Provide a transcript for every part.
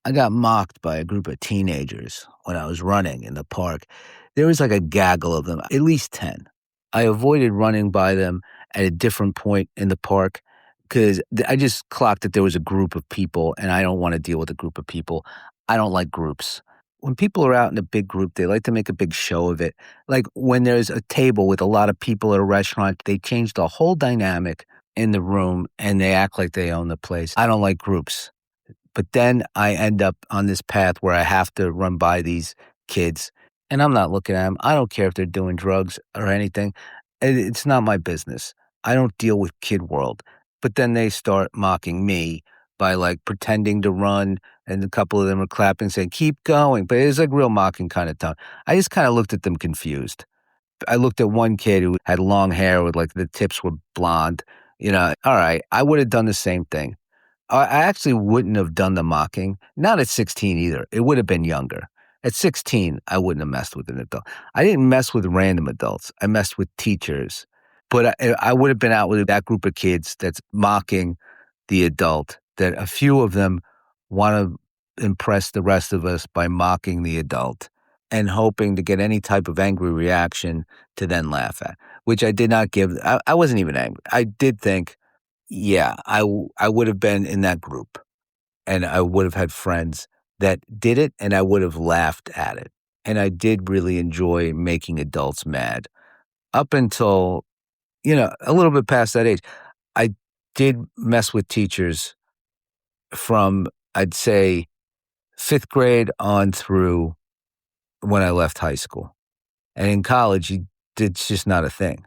I got mocked by a group of teenagers when I was running in the park. There was like a gaggle of them, at least 10. I avoided running by them at a different point in the park because I just clocked that there was a group of people and I don't want to deal with a group of people. I don't like groups. When people are out in a big group, they like to make a big show of it. Like when there's a table with a lot of people at a restaurant, they change the whole dynamic in the room and they act like they own the place. I don't like groups. But then I end up on this path where I have to run by these kids, and I'm not looking at them. I don't care if they're doing drugs or anything. It's not my business. I don't deal with kid world. But then they start mocking me by like pretending to run, and a couple of them are clapping, saying, "Keep going." But it's like real mocking kind of tone. I just kind of looked at them confused. I looked at one kid who had long hair with like the tips were blonde. All right, I would have done the same thing. I actually wouldn't have done the mocking, not at 16 either. It would have been younger. At 16, I wouldn't have messed with an adult. I didn't mess with random adults. I messed with teachers. But I would have been out with that group of kids that's mocking the adult, that a few of them want to impress the rest of us by mocking the adult and hoping to get any type of angry reaction to then laugh at, which I did not give. I wasn't even angry. I did think, yeah, I would have been in that group, and I would have had friends that did it, and I would have laughed at it. And I did really enjoy making adults mad up until, a little bit past that age. I did mess with teachers from, I'd say, 5th grade on through when I left high school. And in college, it's just not a thing.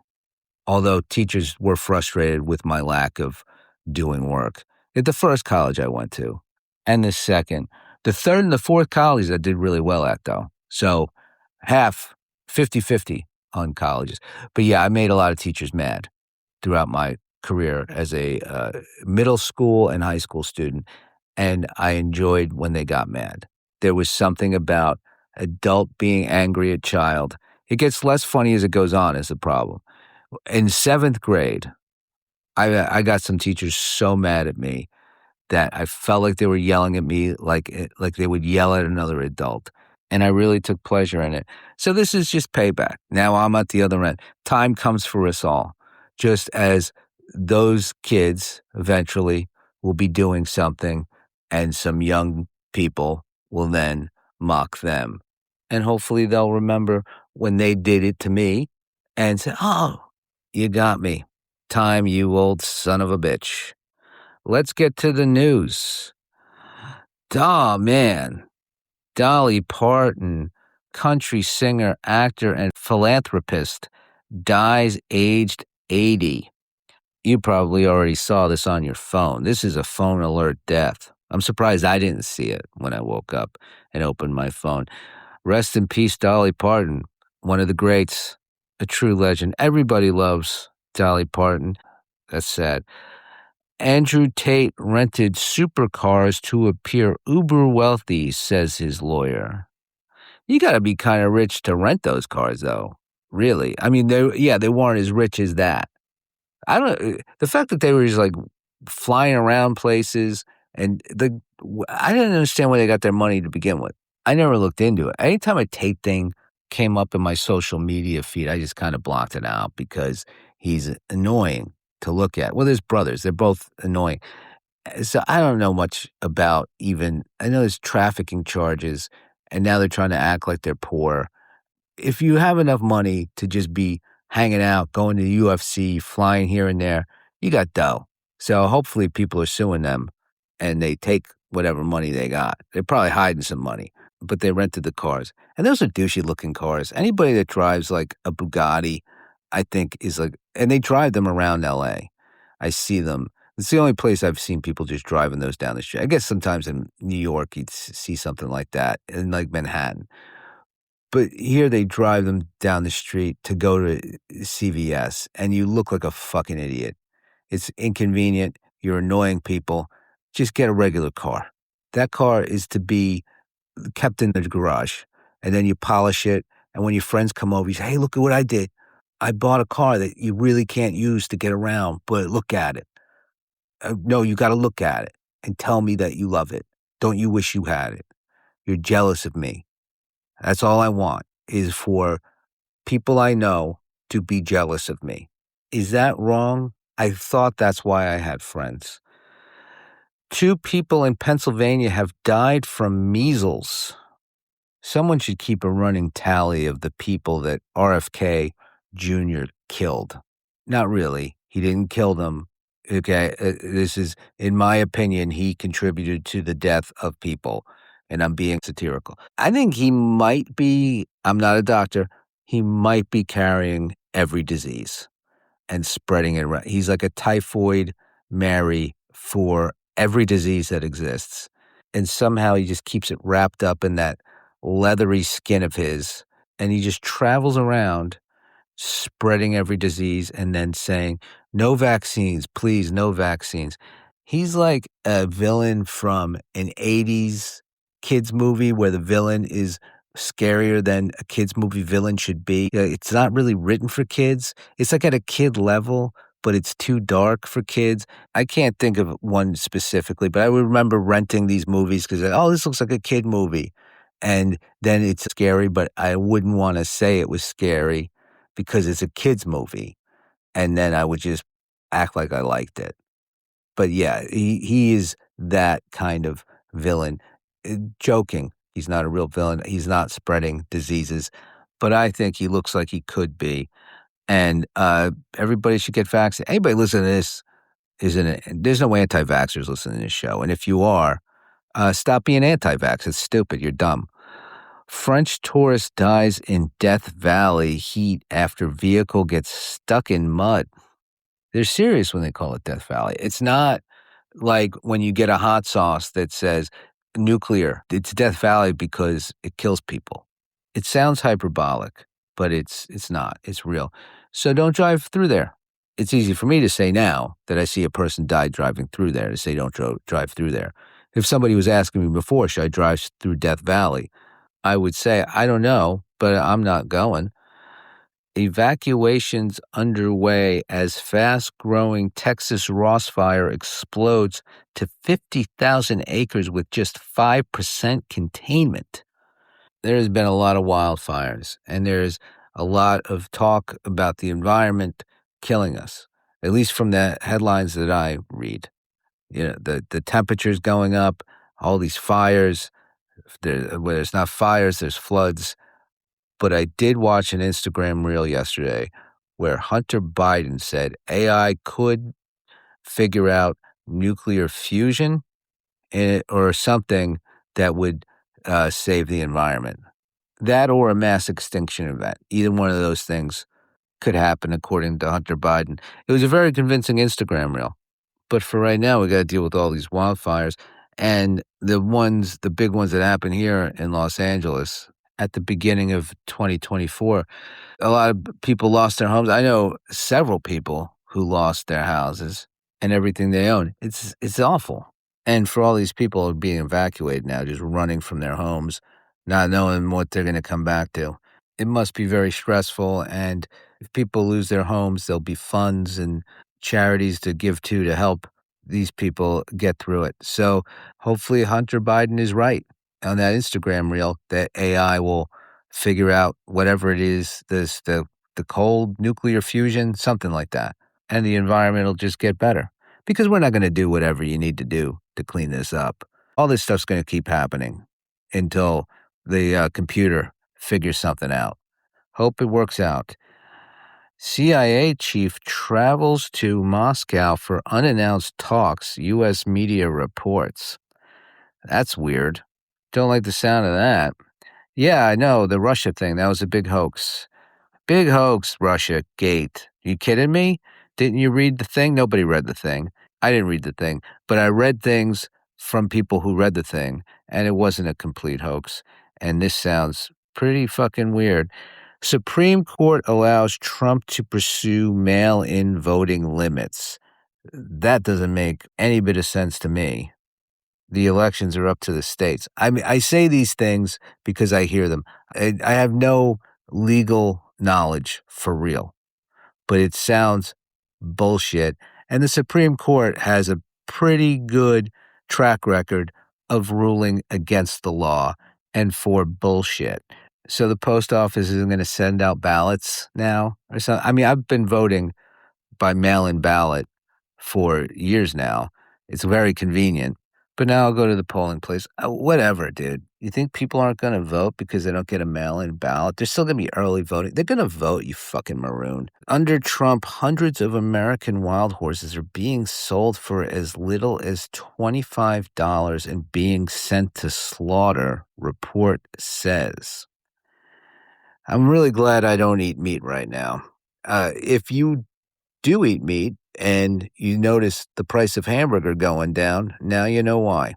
Although teachers were frustrated with my lack of doing work. At the first college I went to, and the second. The third and the fourth colleges I did really well at, though. So half, 50-50 on colleges. But yeah, I made a lot of teachers mad throughout my career as a middle school and high school student, and I enjoyed when they got mad. There was something about adult being angry at child. It gets less funny as it goes on is the problem. In 7th grade, I got some teachers so mad at me that I felt like they were yelling at me like they would yell at another adult, and I really took pleasure in it. So this is just payback. Now I'm at the other end. Time comes for us all, just as those kids eventually will be doing something, and some young people will then mock them. And hopefully they'll remember when they did it to me and say, "Oh, you got me. Time, you old son of a bitch." Let's get to the news. Oh, man. Dolly Parton, country singer, actor, and philanthropist, dies aged 80. You probably already saw this on your phone. This is a phone alert death. I'm surprised I didn't see it when I woke up and opened my phone. Rest in peace, Dolly Parton, one of the greats, a true legend. Everybody loves Dolly Parton. That's sad. Andrew Tate rented supercars to appear uber wealthy, says his lawyer. You got to be kind of rich to rent those cars, though. Really. I mean, they weren't as rich as that. The fact that they were just like flying around places and I didn't understand where they got their money to begin with. I never looked into it. Anytime a Tate thing came up in my social media feed, I just kind of blocked it out because he's annoying to look at. Well, there's brothers. They're both annoying. So I don't know much about I know there's trafficking charges, and now they're trying to act like they're poor. If you have enough money to just be hanging out, going to the UFC, flying here and there, you got dough. So hopefully people are suing them and they take whatever money they got. They're probably hiding some money, but they rented the cars. And those are douchey looking cars. Anybody that drives like a Bugatti, I think is like, and they drive them around LA. I see them. It's the only place I've seen people just driving those down the street. I guess sometimes in New York, you'd see something like that in like Manhattan. But here they drive them down the street to go to CVS, and you look like a fucking idiot. It's inconvenient. You're annoying people. Just get a regular car. That car is to be kept in the garage, and then you polish it. And when your friends come over, you say, "Hey, look at what I did. I bought a car that you really can't use to get around, but look at it." No, you got to look at it and tell me that you love it. Don't you wish you had it? You're jealous of me. That's all I want is for people I know to be jealous of me. Is that wrong? I thought that's why I had friends. 2 people in Pennsylvania have died from measles. Someone should keep a running tally of the people that RFK Jr. killed. Not really. He didn't kill them. Okay. This is, in my opinion, he contributed to the death of people. And I'm being satirical. I think he might be, I'm not a doctor, he might be carrying every disease and spreading it around. He's like a typhoid Mary for every disease that exists. And somehow he just keeps it wrapped up in that leathery skin of his. And he just travels around spreading every disease and then saying, no vaccines, please, no vaccines. He's like a villain from an 80s kids movie where the villain is scarier than a kids movie villain should be. It's not really written for kids. It's like at a kid level, but it's too dark for kids. I can't think of one specifically, but I remember renting these movies because, oh, this looks like a kid movie. And then it's scary, but I wouldn't want to say it was scary because it's a kid's movie, and then I would just act like I liked it. But yeah, he is that kind of villain. Joking, he's not a real villain. He's not spreading diseases, but I think he looks like he could be. And everybody should get vaccinated. Anybody listening to this isn't it? There's no anti-vaxxers listening to this show, and if you are, stop being anti-vax. It's stupid. You're dumb. French tourist dies in Death Valley heat after vehicle gets stuck in mud. They're serious when they call it Death Valley. It's not like when you get a hot sauce that says nuclear. It's Death Valley because it kills people. It sounds hyperbolic, but it's not. It's real. So don't drive through there. It's easy for me to say now that I see a person die driving through there to say don't drive through there. If somebody was asking me before, should I drive through Death Valley? I would say, I don't know, but I'm not going. Evacuations underway as fast-growing Texas Ross Fire explodes to 50,000 acres with just 5% containment. There has been a lot of wildfires, and there's a lot of talk about the environment killing us, at least from the headlines that I read. You know, the temperature's going up, all these fires. Where there's not fires, there's floods. But I did watch an Instagram reel yesterday where Hunter Biden said AI could figure out nuclear fusion or something that would save the environment. That or a mass extinction event. Either one of those things could happen, according to Hunter Biden. It was a very convincing Instagram reel. But for right now, we got to deal with all these wildfires. And the big ones that happen here in Los Angeles at the beginning of 2024, a lot of people lost their homes. I know several people who lost their houses and everything they own. It's awful. And for all these people being evacuated now, just running from their homes, not knowing what they're going to come back to. It must be very stressful. And if people lose their homes, there'll be funds and charities to give to help these people get through it. So hopefully Hunter Biden is right on that Instagram reel that AI will figure out whatever it is, the cold nuclear fusion, something like that. And the environment will just get better because we're not going to do whatever you need to do to clean this up. All this stuff's going to keep happening until the computer figures something out. Hope it works out. CIA chief travels to Moscow for unannounced talks, U.S. media reports. That's weird. Don't like the sound of that. Yeah, I know, the Russia thing, that was a big hoax. Big hoax, Russia Gate. You kidding me? Didn't you read the thing? Nobody read the thing. I didn't read the thing, but I read things from people who read the thing, and it wasn't a complete hoax. And this sounds pretty fucking weird. Supreme Court allows Trump to pursue mail-in voting limits. That doesn't make any bit of sense to me. The elections are up to the states. I mean, I say these things because I hear them. I have no legal knowledge for real, but it sounds bullshit. And the Supreme Court has a pretty good track record of ruling against the law and for bullshit. So the post office isn't gonna send out ballots now or so I mean, I've been voting by mail-in ballot for years now. It's very convenient, but now I'll go to the polling place. Whatever, dude. You think people aren't gonna vote because they don't get a mail-in ballot? There's still gonna be early voting. They're gonna vote, you fucking maroon. Under Trump, hundreds of American wild horses are being sold for as little as $25 and being sent to slaughter, report says. I'm really glad I don't eat meat right now. If you do eat meat and you notice the price of hamburger going down, now you know why.